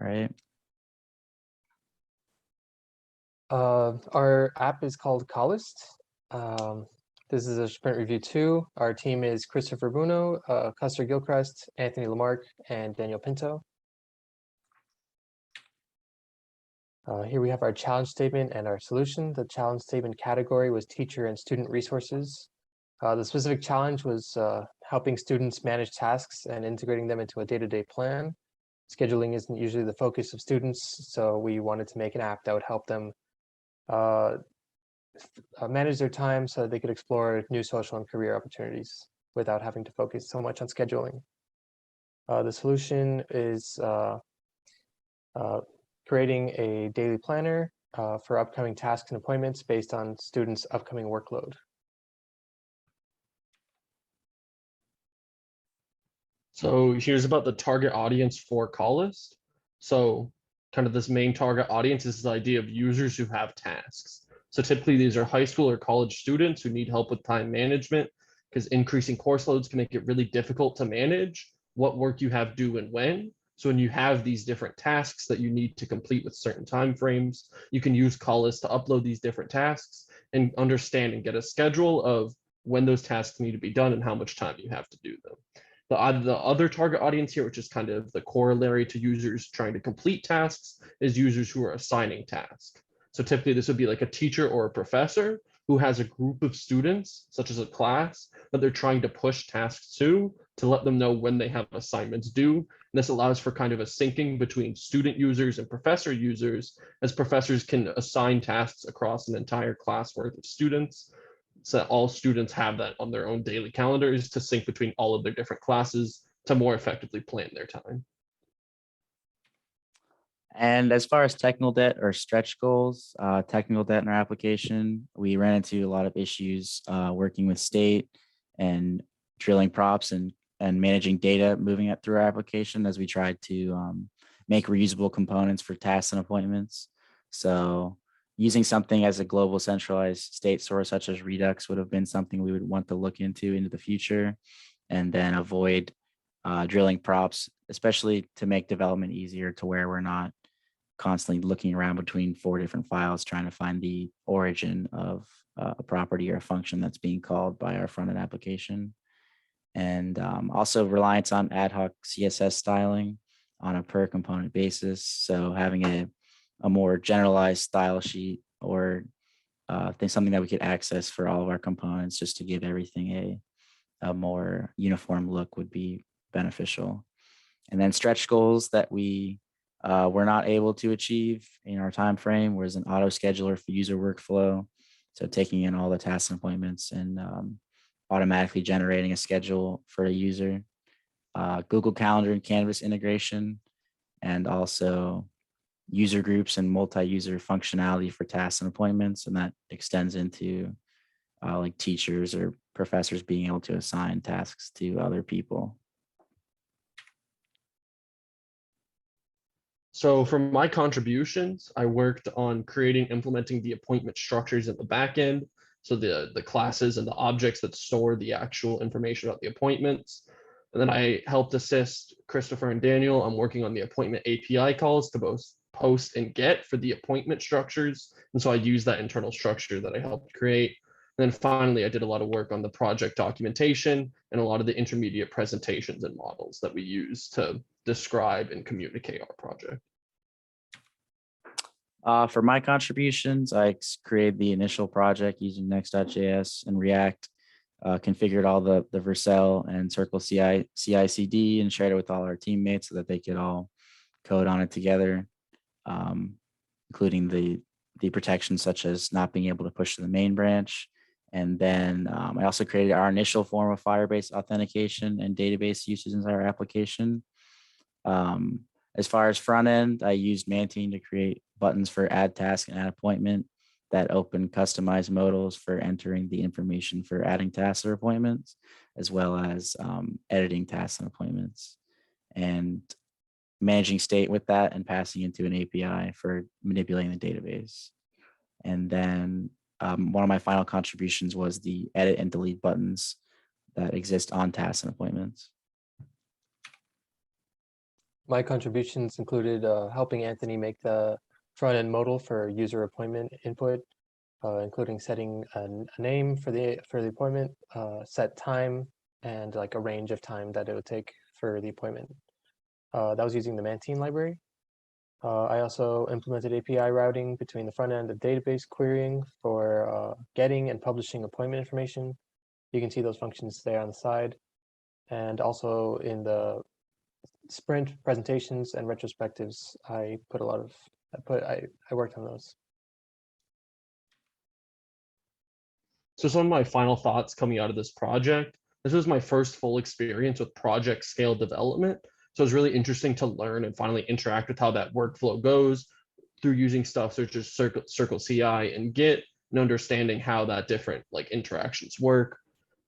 right? Our app is called Collyst. This is a sprint review 2. Our team is Christopher Bruno, Custer Gilchrist, Anthony Lamarck, and Daniel Pinto. Here we have our challenge statement and our solution. The challenge statement category was teacher and student resources. The specific challenge was helping students manage tasks and integrating them into a day-to-day plan. Scheduling isn't usually the focus of students, so we wanted to make an app that would help them manage their time so that they could explore new social and career opportunities without having to focus so much on scheduling. The solution is creating a daily planner for upcoming tasks and appointments based on students' upcoming workload. So here's about the target audience for Collyst. So kind of this main target audience is the idea of users who have tasks. So typically these are high school or college students who need help with time management because increasing course loads can make it really difficult to manage what work you have due and when. So when you have these different tasks that you need to complete with certain time frames, you can use Collyst to upload these different tasks and understand and get a schedule of when those tasks need to be done and how much time you have to do them. The other target audience here, which is kind of the corollary to users trying to complete tasks, is users who are assigning tasks. So typically this would be like a teacher or a professor who has a group of students, such as a class, that they're trying to push tasks to let them know when they have assignments due. And this allows for kind of a syncing between student users and professor users, as professors can assign tasks across an entire class worth of students, so that all students have that on their own daily calendars to sync between all of their different classes to more effectively plan their time. And as far as technical debt or stretch goals, technical debt in our application, we ran into a lot of issues working with state and drilling props and managing data, moving it through our application as we tried to make reusable components for tasks and appointments. So using something as a global centralized state source such as Redux would have been something we would want to look into the future, and then avoid drilling props, especially to make development easier to where we're not constantly looking around between 4 different files trying to find the origin of a property or a function that's being called by our front-end application. And also reliance on ad hoc CSS styling on a per component basis. So having a more generalized style sheet or something that we could access for all of our components just to give everything a more uniform look would be beneficial. And then stretch goals that we were not able to achieve in our time frame was an auto scheduler for user workflow. So taking in all the tasks and appointments and automatically generating a schedule for a user, Google Calendar and Canvas integration, and also user groups and multi-user functionality for tasks and appointments. And that extends into like teachers or professors being able to assign tasks to other people. So for my contributions, I worked on creating, implementing the appointment structures at the back end. So the classes and the objects that store the actual information about the appointments. And then I helped assist Christopher and Daniel on working on the appointment API calls to both post and get for the appointment structures. And so I used that internal structure that I helped create. And then finally, I did a lot of work on the project documentation and a lot of the intermediate presentations and models that we use to describe and communicate our project. For my contributions, I created the initial project using Next.js and React, configured all the Vercel and Circle CI/CD and shared it with all our teammates so that they could all code on it together, including the protections such as not being able to push to the main branch. And then I also created our initial form of Firebase authentication and database usage in our application. As far as front end, I used Mantine to create buttons for add task and add appointment that open customized modals for entering the information for adding tasks or appointments, as well as editing tasks and appointments, and managing state with that and passing into an API for manipulating the database. And then one of my final contributions was the edit and delete buttons that exist on tasks and appointments. My contributions included helping Anthony make the front-end modal for user appointment input, including setting a name for the appointment, set time, and like a range of time that it would take for the appointment. That was using the Mantine library. I also implemented API routing between the front end of database querying for getting and publishing appointment information. You can see those functions there on the side. And also in the sprint presentations and retrospectives, I worked on those. So some of my final thoughts coming out of this project, this was my first full experience with project scale development. So it was really interesting to learn and finally interact with how that workflow goes through using stuff such as Circle CI and Git and understanding how that different like interactions work.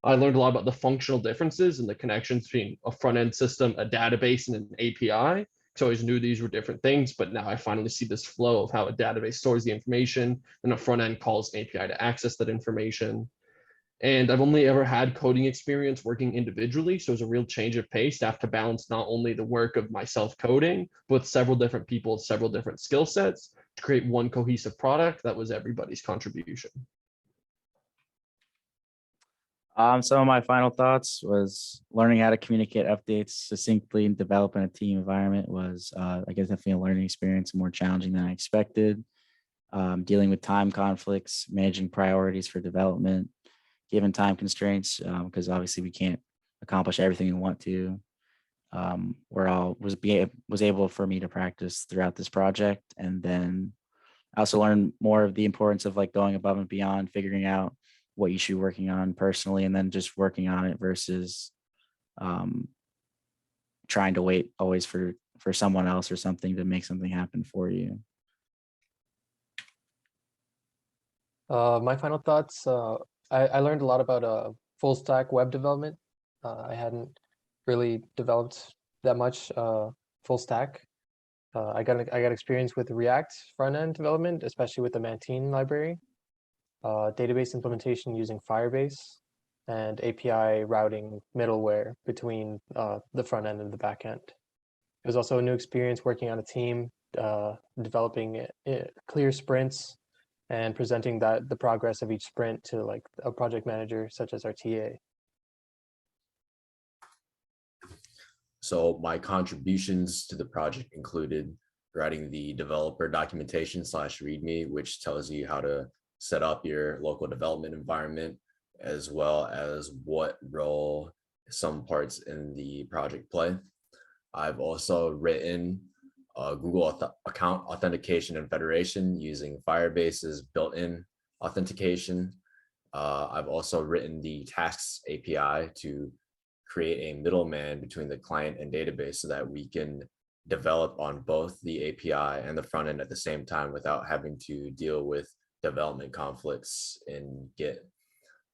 I learned a lot about the functional differences and the connections between a front-end system, a database, and an API. So I always knew these were different things, but now I finally see this flow of how a database stores the information and a front-end calls an API to access that information. And I've only ever had coding experience working individually. So it was a real change of pace to have to balance not only the work of myself coding, but several different people, several different skill sets to create one cohesive product that was everybody's contribution. Some of my final thoughts was learning how to communicate updates succinctly and develop in a team environment was, I guess, definitely a learning experience, more challenging than I expected. Dealing with time conflicts, managing priorities for development, given time constraints, because obviously we can't accomplish everything we want to. Was able for me to practice throughout this project, and then I also learned more of the importance of like going above and beyond, figuring out what you should be working on personally, and then just working on it versus trying to wait always for someone else or something to make something happen for you. My final thoughts, I learned a lot about full stack web development. I hadn't really developed that much full stack. I got experience with React front end development, especially with the Mantine library. Database implementation using Firebase, and API routing middleware between the front end and the back end. It was also a new experience working on a team, developing clear sprints and presenting the progress of each sprint to like a project manager such as our TA. So my contributions to the project included writing the developer documentation / README, which tells you how to set up your local development environment, as well as what role some parts in the project play. I've also written Google account authentication and federation using Firebase's built-in authentication. I've also written the tasks API to create a middleman between the client and database so that we can develop on both the API and the front end at the same time without having to deal with development conflicts in Git.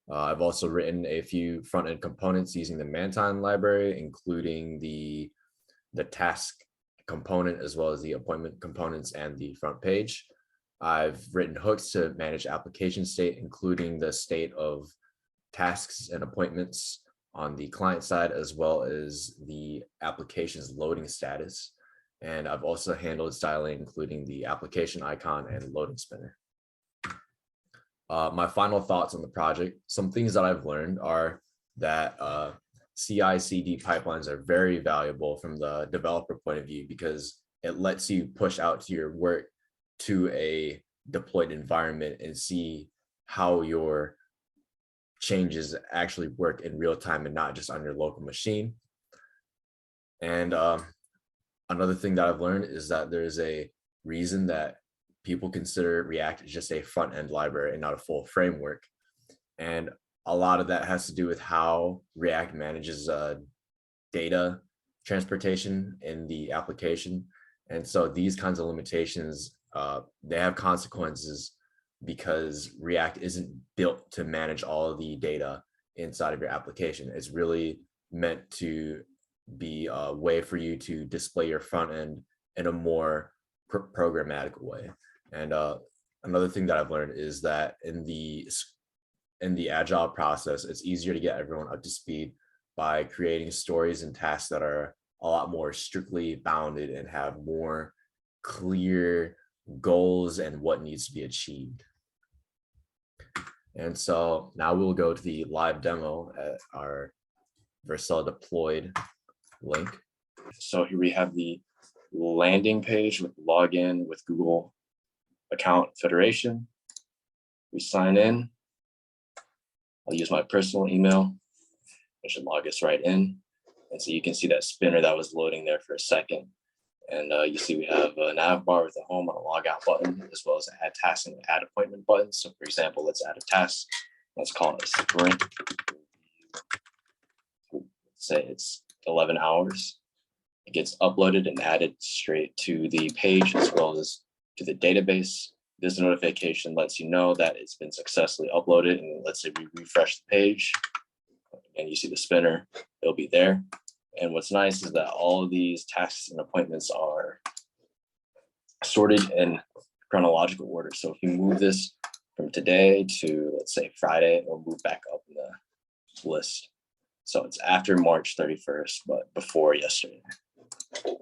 I've also written a few front-end components using the Mantine library, including the task component, as well as the appointment components and the front page. I've written hooks to manage application state, including the state of tasks and appointments on the client side, as well as the application's loading status. And I've also handled styling, including the application icon and loading spinner. My final thoughts on the project, some things that I've learned are that CI/CD pipelines are very valuable from the developer point of view because it lets you push out to your work to a deployed environment and see how your changes actually work in real time and not just on your local machine. And another thing that I've learned is that there's a reason that people consider React just a front end library and not a full framework. And a lot of that has to do with how React manages data transportation in the application. And so these kinds of limitations, they have consequences because React isn't built to manage all of the data inside of your application. It's really meant to be a way for you to display your front end in a more programmatic way. And another thing that I've learned is that in the agile process, it's easier to get everyone up to speed by creating stories and tasks that are a lot more strictly bounded and have more clear goals and what needs to be achieved. And so now we'll go to the live demo at our Vercel deployed link. So here we have the landing page with login with Google account federation. We sign in. I'll use my personal email. It should log us right in. And so you can see that spinner that was loading there for a second. And you see we have a nav bar with a home and a logout button, as well as an add task and add appointment button. So for example, let's add a task. Let's call it a sprint. Let's say it's 11 hours. It gets uploaded and added straight to the page as well as to the database. This notification lets you know that it's been successfully uploaded. And let's say we refresh the page and you see the spinner, it'll be there. And what's nice is that all of these tasks and appointments are sorted in chronological order. So if you move this from today to, let's say, Friday, it'll move back up in the list. So it's after March 31st, but before yesterday.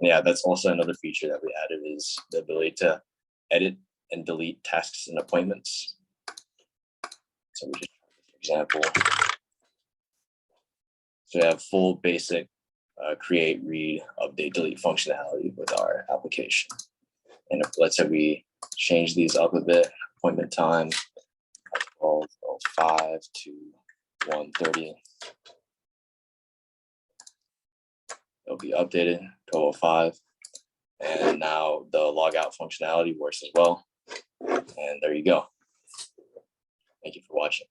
Yeah, that's also another feature that we added, is the ability to edit and delete tasks and appointments. So we just, for example, so we have full basic create, read, update, delete functionality with our application. And if, let's say we change these up a bit, appointment time 12:05 to 1:30. It'll be updated 12:05. And now the logout functionality works as well. And there you go. Thank you for watching.